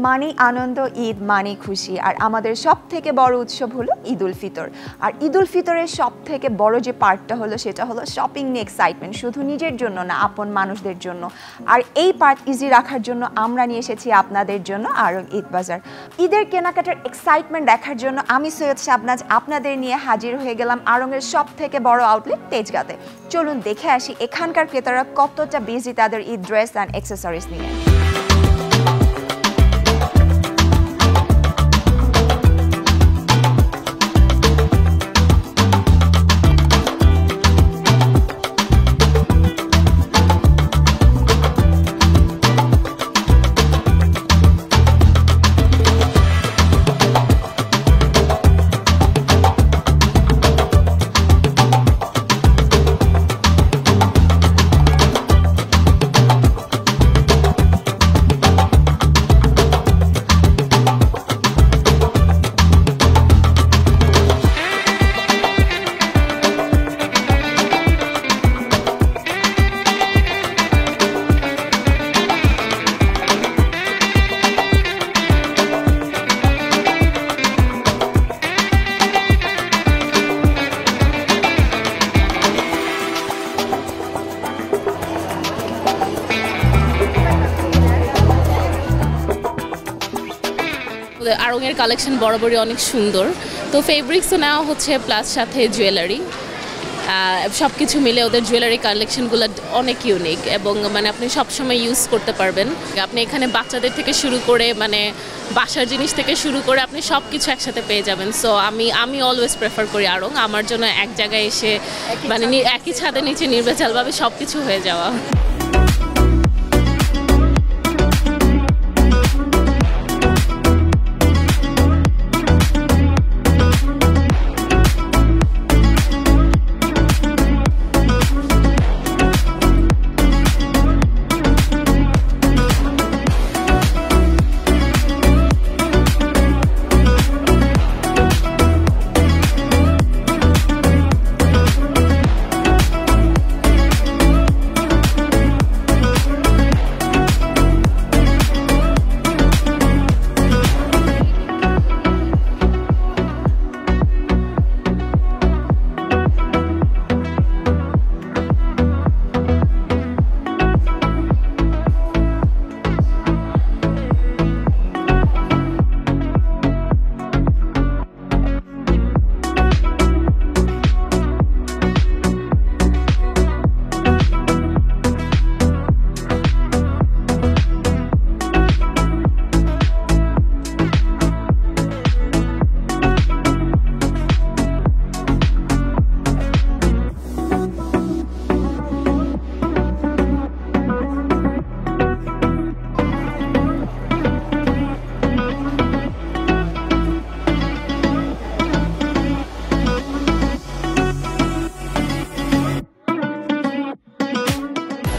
মানি আনন্দ, ঈদ মানি খুশি। আর আমাদের সবথেকে বড় উৎসব হলো ঈদ উল ফিতর। আর ঈদ উল ফিতরের সবথেকে বড় যে পার্টটা হলো সেটা হলো শপিং নিয়ে এক্সাইটমেন্ট, শুধু নিজের জন্য না, আপন মানুষদের জন্য। আর এই পার্ট ইজি রাখার জন্য আমরা নিয়ে এসেছি আপনাদের জন্য আরং ঈদ বাজার। ঈদের কেনাকাটার এক্সাইটমেন্ট দেখার জন্য আমি সৈয়দ শাবনাজ আপনাদের নিয়ে হাজির হয়ে গেলাম আরঙের সবথেকে বড় আউটলেট তেজগাঁতে। চলুন দেখে আসি এখানকার ক্রেতারা কতটা বিজি তাদের ঈদ ড্রেস অ্যান্ড অ্যাক্সেসরিজ নিয়ে। আরঙের কালেকশন বরাবরই অনেক সুন্দর, তো ফেব্রিক্সও নেওয়া হচ্ছে, প্লাস সাথে জুয়েলারি, সব কিছু মিলে ওদের জুয়েলারি কালেকশনগুলো অনেক ইউনিক এবং মানে আপনি সবসময় ইউজ করতে পারবেন। আপনি এখানে বাচ্চাদের থেকে শুরু করে মানে বাসার জিনিস থেকে শুরু করে আপনি সব কিছু একসাথে পেয়ে যাবেন। সো আমি অলওয়েজ প্রেফার করি আরং। আমার জন্য এক জায়গায় এসে মানে একই ছাদের নিচে নির্ভেজালভাবে সব কিছু হয়ে যাওয়া।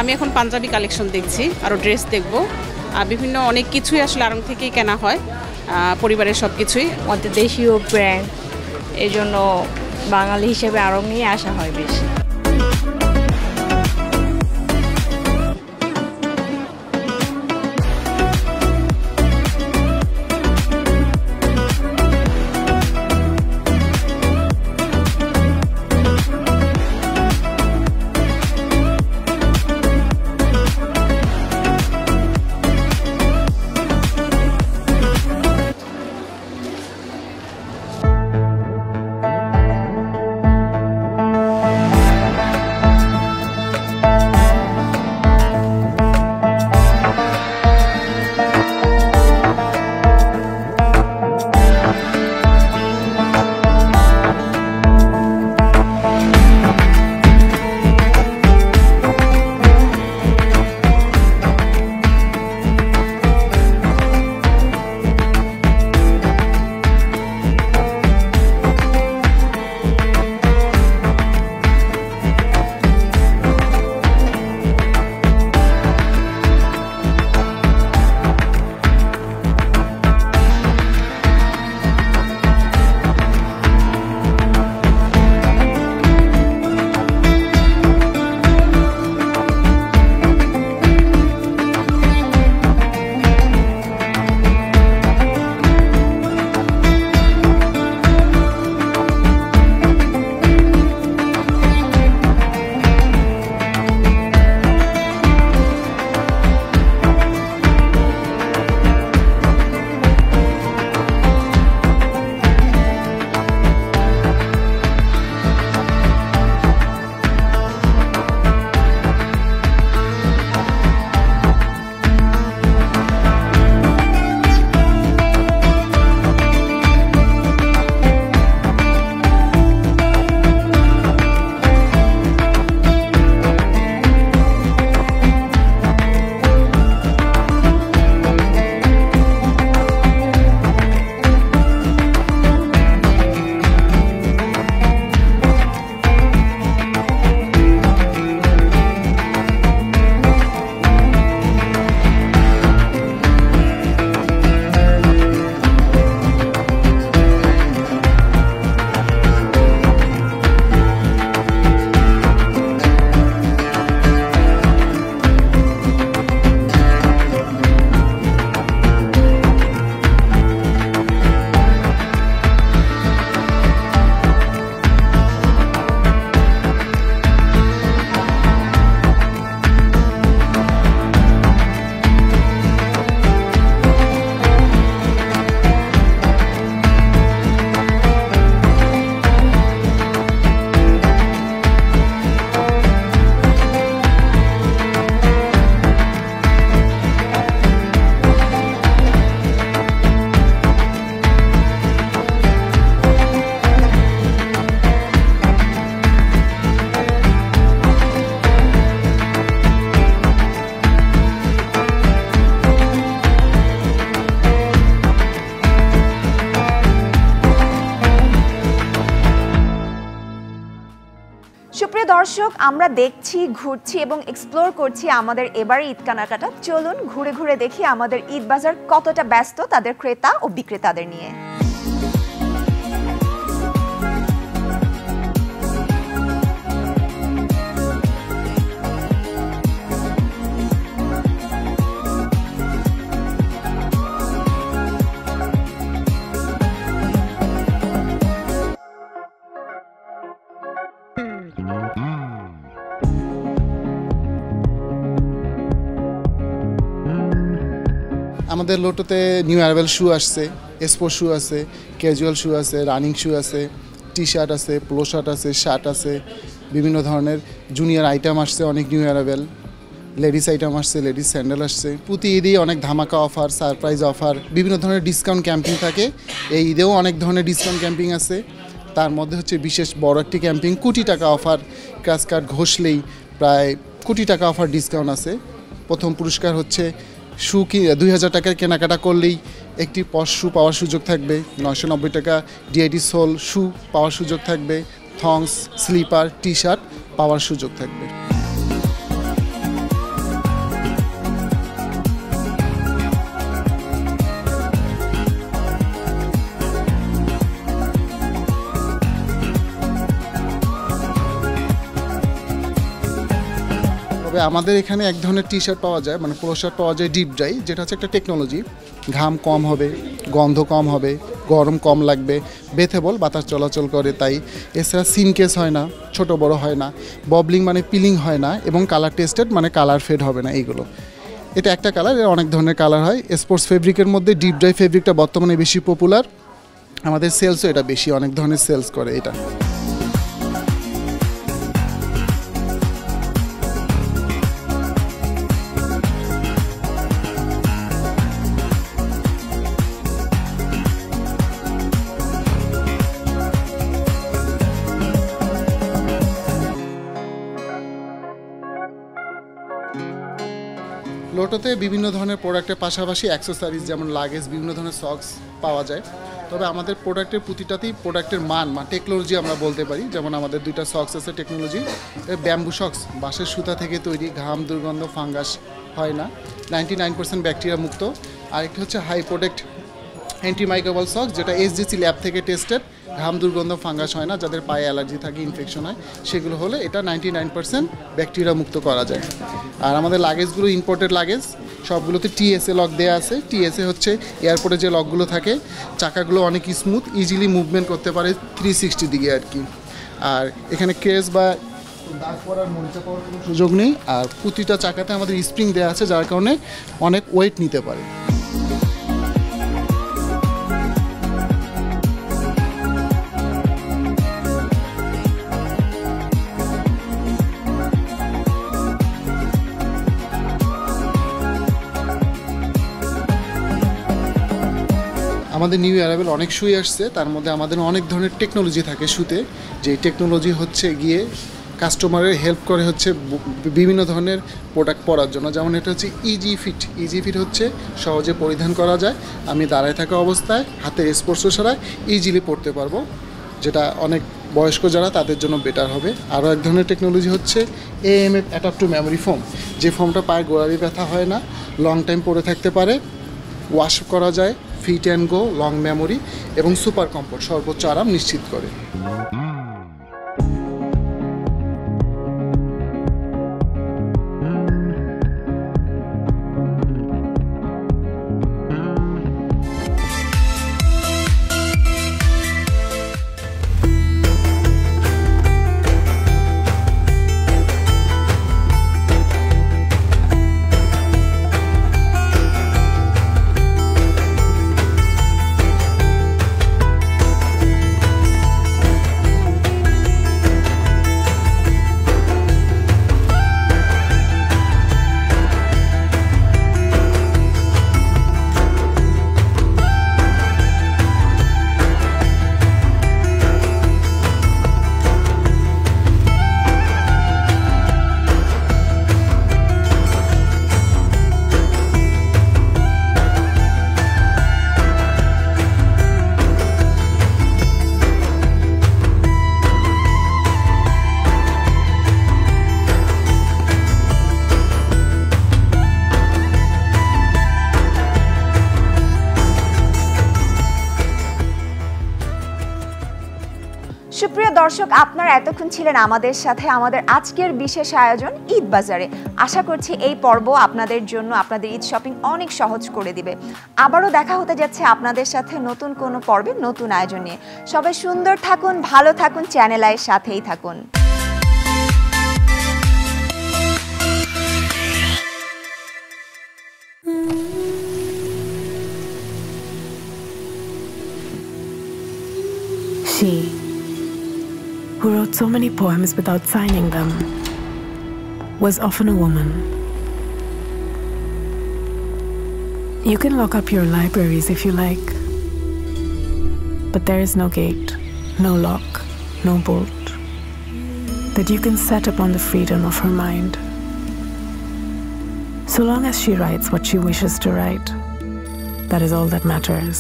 আমি এখন পাঞ্জাবি কালেকশন দেখছি, আরও ড্রেস দেখব, আর বিভিন্ন অনেক কিছুই আসলে আড়ং থেকেই কেনা হয়, পরিবারের সব কিছুই। আমাদের দেশীয় ব্র্যান্ড, এই জন্য বাঙালি হিসেবে আড়ং নিয়ে আসা হয় বেশি। সুপ্রিয় দর্শক, আমরা দেখছি, ঘুরছি এবং এক্সপ্লোর করছি আমাদের এবারে ঈদ কেনাকাটা। চলুন ঘুরে ঘুরে দেখি আমাদের ঈদ বাজার কতটা ব্যস্ত তাদের ক্রেতা ও বিক্রেতাদের নিয়ে। আমাদের লোটোতে নিউ অ্যারাইভাল শু আসছে, স্পোর্ট শু আছে, ক্যাজুয়াল শু আছে, রানিং শু আছে, টি শার্ট আছে, পোলো শার্ট আছে, শার্ট আছে, বিভিন্ন ধরনের জুনিয়র আইটেম আসছে, অনেক নিউ অ্যারাইভাল লেডিস আইটেম আসছে, লেডিস স্যান্ডেল আসছে। প্রতি ঈদেই অনেক ধামাকা অফার, সারপ্রাইজ অফার, বিভিন্ন ধরনের ডিসকাউন্ট ক্যাম্পিং থাকে। এই ঈদেও অনেক ধরনের ডিসকাউন্ট ক্যাম্পিং আছে। তার মধ্যে হচ্ছে বিশেষ বড় একটি ক্যাম্পিং, কোটি টাকা অফার, ক্র্যাশ কার্ড ঘষলেই প্রায় কোটি টাকা অফার ডিসকাউন্ট আছে। প্রথম পুরস্কার হচ্ছে শু 2000 টাকার কেনাকাটা করলেই একটি পশ শু পাওয়ার সুযোগ থাকবে, 990 টাকা ডিআইটি সোল শু পাওয়ার সুযোগ থাকবে, থংস, স্লিপার, টি শার্ট পাওয়ার সুযোগ থাকবে। আমাদের এখানে এক ধরনের টি শার্ট পাওয়া যায়, মানে পোলো শার্ট পাওয়া যায় ডিপ ড্রাই, যেটা হচ্ছে একটা টেকনোলজি। ঘাম কম হবে, গন্ধ কম হবে, গরম কম লাগবে, বেথেবল, বাতাস চলাচল করে তাই। এছাড়া সিন কেস হয় না, ছোট বড় হয় না, ববলিং মানে পিলিং হয় না, এবং কালার টেস্টেড মানে কালার ফেড হবে না। এইগুলো এটা একটা কালার, এর অনেক ধরনের কালার হয়। স্পোর্টস ফেব্রিকের মধ্যে ডিপ ড্রাই ফেব্রিকটা বর্তমানে বেশি পপুলার, আমাদের সেলসও এটা বেশি, অনেক ধরনের সেলস করে এটা। লোটোতে বিভিন্ন ধরনের প্রোডাক্টের পাশাপাশি অ্যাক্সেসরিজ যেমন লাগেজ, বিভিন্ন ধরনের সক্স পাওয়া যায়। তবে আমাদের প্রোডাক্টের প্রতিটাতেই প্রোডাক্টের মান টেকনোলজি আমরা বলতে পারি। যেমন আমাদের দুইটা সক্স আছে টেকনোলজি, ব্যাম্বু সক্স, বাঁশের সুতা থেকে তৈরি, ঘাম, দুর্গন্ধ, ফাঙ্গাস হয় না, 99% ব্যাকটেরিয়া মুক্ত। আরেকটি হচ্ছে হাই প্রোটেক্ট অ্যান্টিমাইক্রোবাল সক্স, যেটা এসজিসি ল্যাব থেকে টেস্টেড, ঘাম, দুর্গন্ধ, ফাঙ্গাস হয় না। যাদের পায়ে অ্যালার্জি থাকে, ইনফেকশন হয়, সেগুলো হলে এটা 99% ব্যাকটেরিয়া মুক্ত করা যায়। আর আমাদের লাগেজগুলো ইম্পোর্টেড লাগেজ, সবগুলোতে টিএসএ লক দেওয়া আছে। টিএসএ হচ্ছে এয়ারপোর্টে যে লকগুলো থাকে, চাকাগুলো অনেক স্মুথ, ইজিলি মুভমেন্ট করতে পারে 360 দিকে আর কি। আর এখানে কেস বা দাগ পড়ার, মরিচা পড়ার কোনো সুযোগ নেই। আর প্রতিটা চাকাতে আমাদের স্প্রিং দেওয়া আছে, যার কারণে অনেক ওয়েট নিতে পারে। আমাদের নিউ অ্যারাইভাল অনেক শুই আসছে, তার মধ্যে আমাদের অনেক ধরনের টেকনোলজি থাকে শুতে, যে টেকনোলজি হচ্ছে গিয়ে কাস্টমারের হেল্প করে হচ্ছে বিভিন্ন ধরনের প্রোডাক্ট পরার জন্য। যেমন এটা হচ্ছে ইজি ফিট। ইজি ফিট হচ্ছে সহজে পরিধান করা যায়, আমি দাঁড়ায় থাকা অবস্থায় হাতে স্পর্শ ছাড়া ইজিলি পরতে পারবো, যেটা অনেক বয়স্ক যারা তাদের জন্য বেটার হবে। আরও এক ধরনের টেকনোলজি হচ্ছে AMF adapt two memory foam, যে ফোমটা পায়ে গোড়ালি ব্যথা হয় না, লং টাইম পরে থাকতে পারে, ওয়াশ করা যায়, fit and go, long memory এবং সুপার কমফোর্ট, সর্বোচ্চ আরাম নিশ্চিত করে। সুপ্রিয় দর্শক, আপনারা এতক্ষণ ছিলেন আমাদের সাথে আমাদের আজকের বিশেষ আয়োজন ঈদ বাজারে। আশা করছি এই পর্ব আপনাদের জন্য আপনাদের ঈদ শপিং অনেক সহজ করে দিবে। আবারও দেখা হতে যাচ্ছে আপনাদের সাথে নতুন কোনো পর্বে নতুন আয়োজন নিয়ে। সবাই সুন্দর থাকুন, ভালো থাকুন, চ্যানেল আইয়ের সাথেই থাকুন। She, who wrote so many poems without signing them, was often a woman. You can lock up your libraries if you like, but there is no gate, no lock, no bolt that you can set upon the freedom of her mind. So long as she writes what she wishes to write, that is all that matters.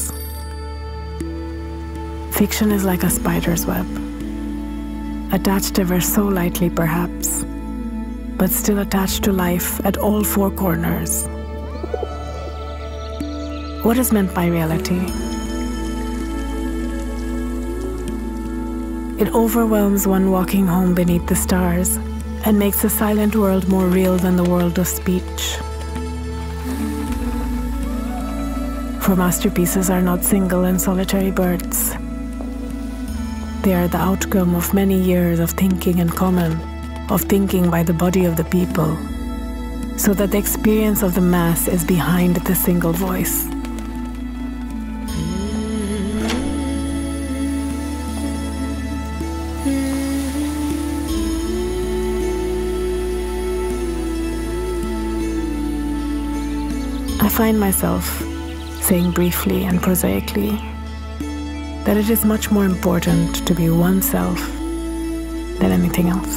Fiction is like a spider's web, attached ever so lightly perhaps, but still attached to life at all four corners. What is meant by reality? It overwhelms one walking home beneath the stars and makes the silent world more real than the world of speech. For masterpieces are not single and solitary birds. They are the outcome of many years of thinking in common, of thinking by the body of the people, so that the experience of the mass is behind the single voice. I find myself saying briefly and prosaically that it is much more important to be oneself than anything else.